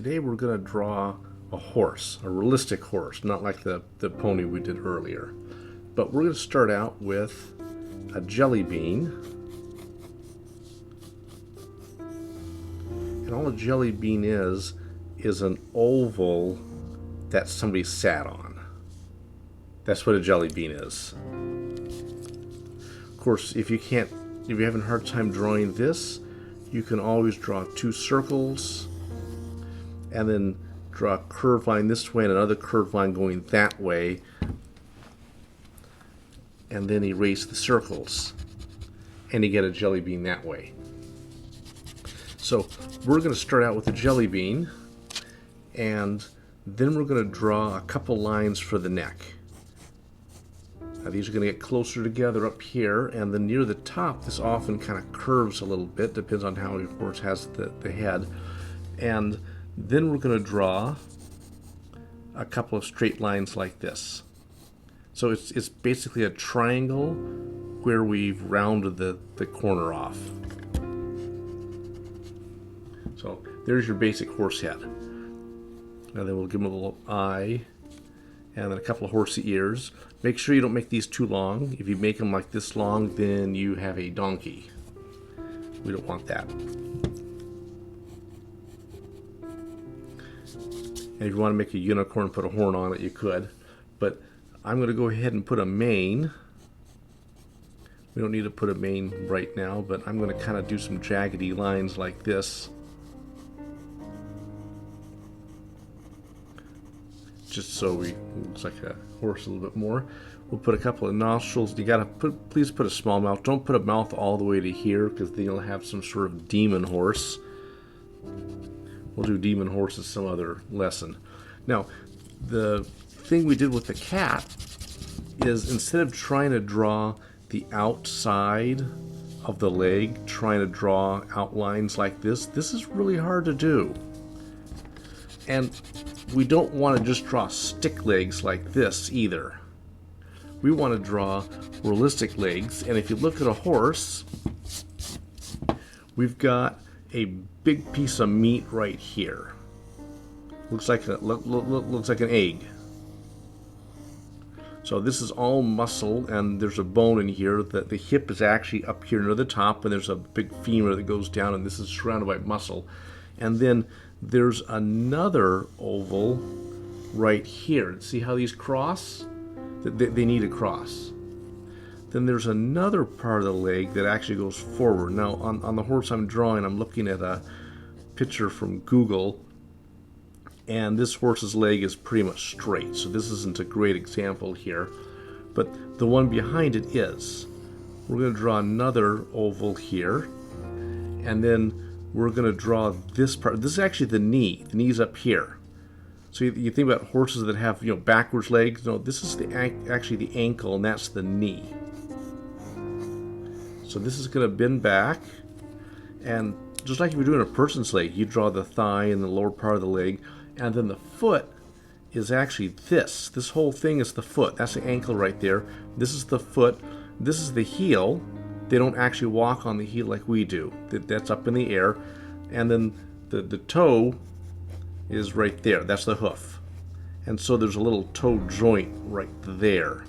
today we're going to draw a horse, a realistic horse, not like the pony we did earlier. But we're going to start out with a jelly bean. And all a jelly bean is an oval that somebody sat on. That's what a jelly bean is. Of course, if you're having a hard time drawing this, you can always draw two circles and then draw a curved line this way and another curved line going that way, and then erase the circles, and you get a jelly bean that way. So we're going to start out with a jelly bean, and then we're going to draw a couple lines for the neck. Now these are going to get closer together up here, and then near the top this often kind of curves a little bit, depends on how your horse has the head. And then we're going to draw a couple of straight lines like this. So it's basically a triangle where we've rounded the corner off. So there's your basic horse head. Now then we'll give him a little eye and then a couple of horsey ears. Make sure you don't make these too long. If you make them like this long, then you have a donkey. We don't want that. And if you want to make a unicorn, put a horn on it, you could. But I'm going to go ahead and put a mane. We don't need to put a mane right now, but I'm going to kind of do some jaggedy lines like this. Just so it looks like a horse a little bit more. We'll put a couple of nostrils. You gotta please put a small mouth. Don't put a mouth all the way to here, because then you'll have some sort of demon horse. We'll do demon horses some other lesson. Now, the thing we did with the cat is instead of trying to draw the outside of the leg, trying to draw outlines like this is really hard to do. And we don't want to just draw stick legs like this either. We want to draw realistic legs, and if you look at a horse, we've got a big piece of meat right here. Looks like an egg. So this is all muscle, and there's a bone in here. The hip is actually up here near the top, and there's a big femur that goes down, and this is surrounded by muscle. And then there's another oval right here. See how these cross? They need to cross. Then there's another part of the leg that actually goes forward. Now on the horse I'm drawing, I'm looking at a picture from Google, and this horse's leg is pretty much straight, so this isn't a great example here, but the one behind it is. We're going to draw another oval here, and then we're going to draw this part. This is actually the knee. The knee's up here. So you think about horses that have backwards legs. No, this is actually the ankle, and that's the knee. So this is going to bend back, and just like if you're doing a person's leg, you draw the thigh and the lower part of the leg, and then the foot is actually this. This whole thing is the foot. That's the ankle right there. This is the foot. This is the heel. They don't actually walk on the heel like we do. That's up in the air. And then the toe is right there. That's the hoof. And so there's a little toe joint right there.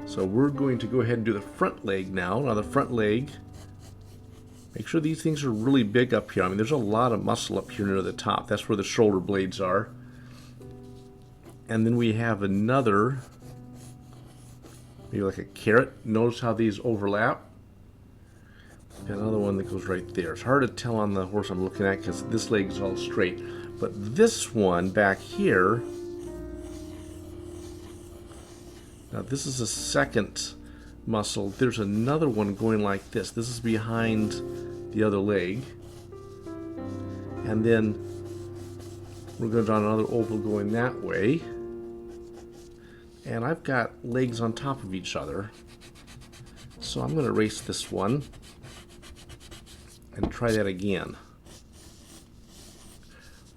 So we're going to go ahead and do the front leg now. Now the front leg, make sure these things are really big up here. I mean, there's a lot of muscle up here near the top. That's where the shoulder blades are. And then we have another, maybe like a carrot. Notice how these overlap. And another one that goes right there. It's hard to tell on the horse I'm looking at because this leg is all straight. But this one back here, now this is a second muscle. There's another one going like this. This is behind the other leg. And then we're going to draw another oval going that way. And I've got legs on top of each other. So I'm going to erase this one and try that again.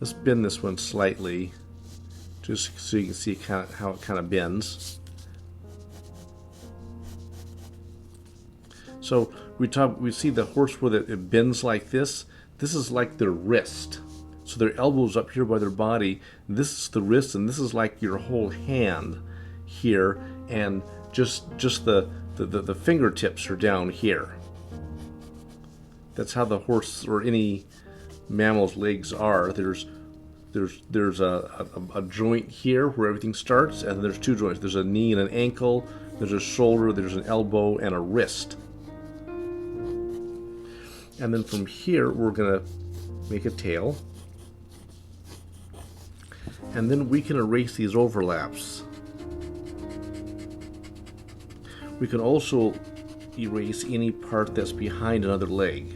Let's bend this one slightly just so you can see how it kind of bends. So we see the horse where it bends like this. this is like their wrist. So their elbow's up here by their body. This is the wrist, and this is like your whole hand here, and just the fingertips are down here. That's how the horse or any mammal's legs are. There's a joint here where everything starts, and there's two joints. There's a knee and an ankle, there's a shoulder, there's an elbow, and a wrist. And then from here, we're going to make a tail. And then we can erase these overlaps. We can also erase any part that's behind another leg.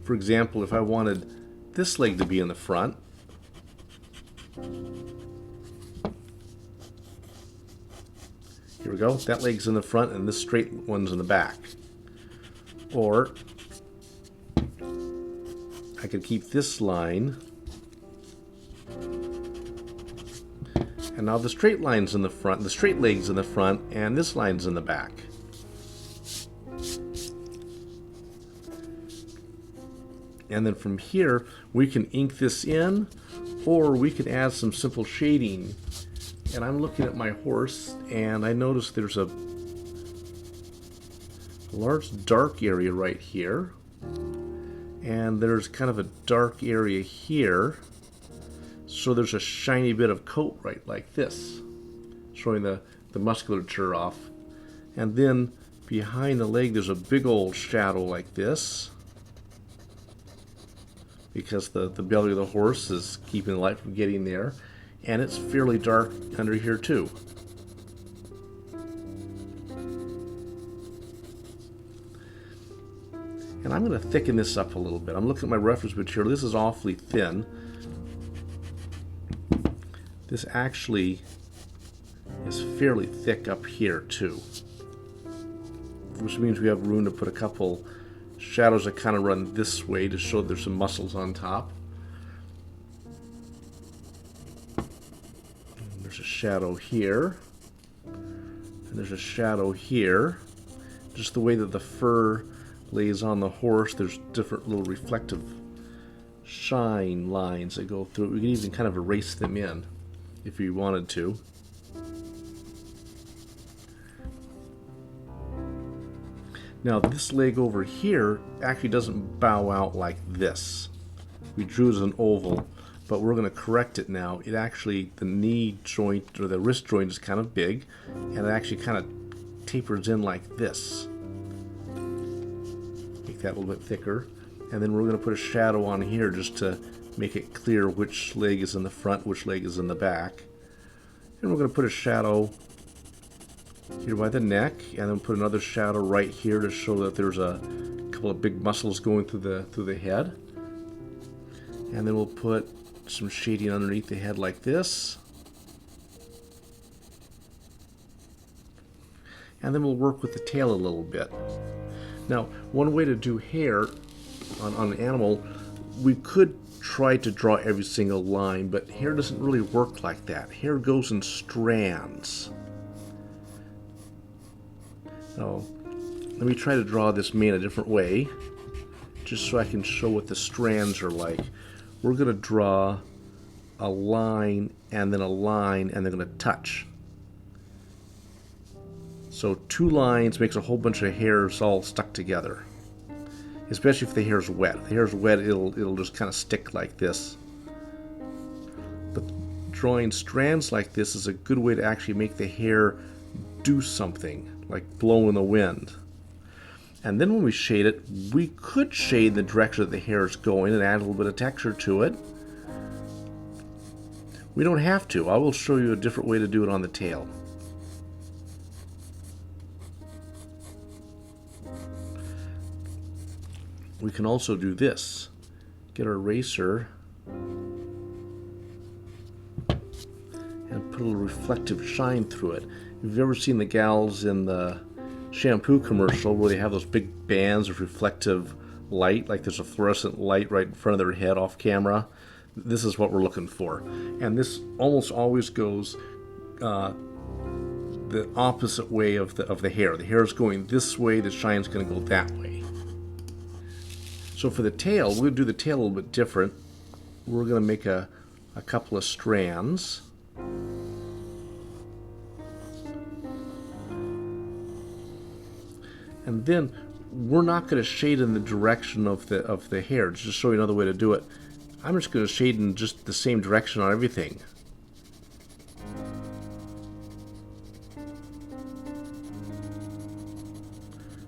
For example, if I wanted this leg to be in the front, here we go, that leg's in the front and this straight one's in the back. Or I could keep this line, and now the straight line's in the front, the straight leg's in the front, and this line's in the back. And then from here, we can ink this in, or we can add some simple shading. And I'm looking at my horse, and I notice there's a large dark area right here. And there's kind of a dark area here. So there's a shiny bit of coat right like this, showing the musculature off. And then behind the leg, there's a big old shadow like this, because the belly of the horse is keeping the light from getting there, and it's fairly dark under here too. And I'm going to thicken this up a little bit. I'm looking at my reference material. This is awfully thin. This actually is fairly thick up here too, which means we have room to put a couple shadows that kind of run this way to show there's some muscles on top. And there's a shadow here, and there's a shadow here. Just the way that the fur lays on the horse, there's different little reflective shine lines that go through it. We can even kind of erase them in if you wanted to. Now this leg over here actually doesn't bow out like this. We drew it as an oval, but we're going to correct it now. It actually, the knee joint or the wrist joint is kind of big, and it actually kind of tapers in like this. Make that a little bit thicker. And then we're going to put a shadow on here just to make it clear which leg is in the front, which leg is in the back. And we're going to put a shadow here by the neck, and then put another shadow right here to show that there's a couple of big muscles going through the head. And then we'll put some shading underneath the head like this. And then we'll work with the tail a little bit. Now, one way to do hair on an animal, we could try to draw every single line, but hair doesn't really work like that. Hair goes in strands. Now, let me try to draw this mane a different way, just so I can show what the strands are like. We're going to draw a line, and then a line, and they're going to touch. So 2 lines makes a whole bunch of hairs all stuck together. Especially if the hair's wet. If the hair's wet, it'll just kind of stick like this. But drawing strands like this is a good way to actually make the hair do something, like blow in the wind. And then when we shade it, we could shade the direction that the hair is going and add a little bit of texture to it. We don't have to. I will show you a different way to do it on the tail. We can also do this. Get our eraser and put a little reflective shine through it. If you've ever seen the gals in the shampoo commercial where they have those big bands of reflective light, like there's a fluorescent light right in front of their head off camera, this is what we're looking for. And this almost always goes the opposite way of the hair. The hair is going this way, the shine's going to go that way. So for the tail, we'll do the tail a little bit different. We're going to make a couple of strands. And then we're not going to shade in the direction of the hair. Just to show you another way to do it, I'm just going to shade in just the same direction on everything.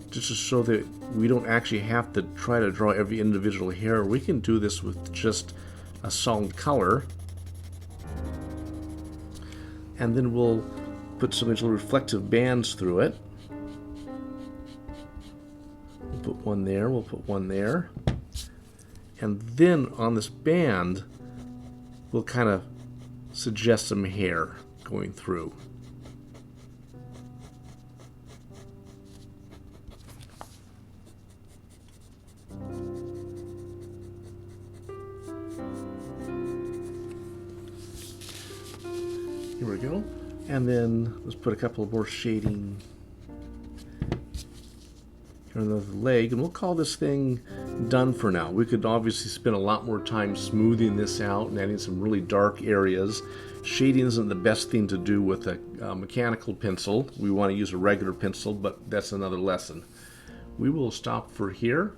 Just to show that we don't actually have to try to draw every individual hair. We can do this with just a solid color. And then we'll put some little reflective bands through it. We'll put one there, we'll put one there. And then on this band, we'll kind of suggest some hair going through. Here we go. And then let's put a couple of more shading here on the leg, and we'll call this thing done for now. We could obviously spend a lot more time smoothing this out and adding some really dark areas. Shading isn't the best thing to do with a mechanical pencil. We want to use a regular pencil, but that's another lesson. We will stop for here.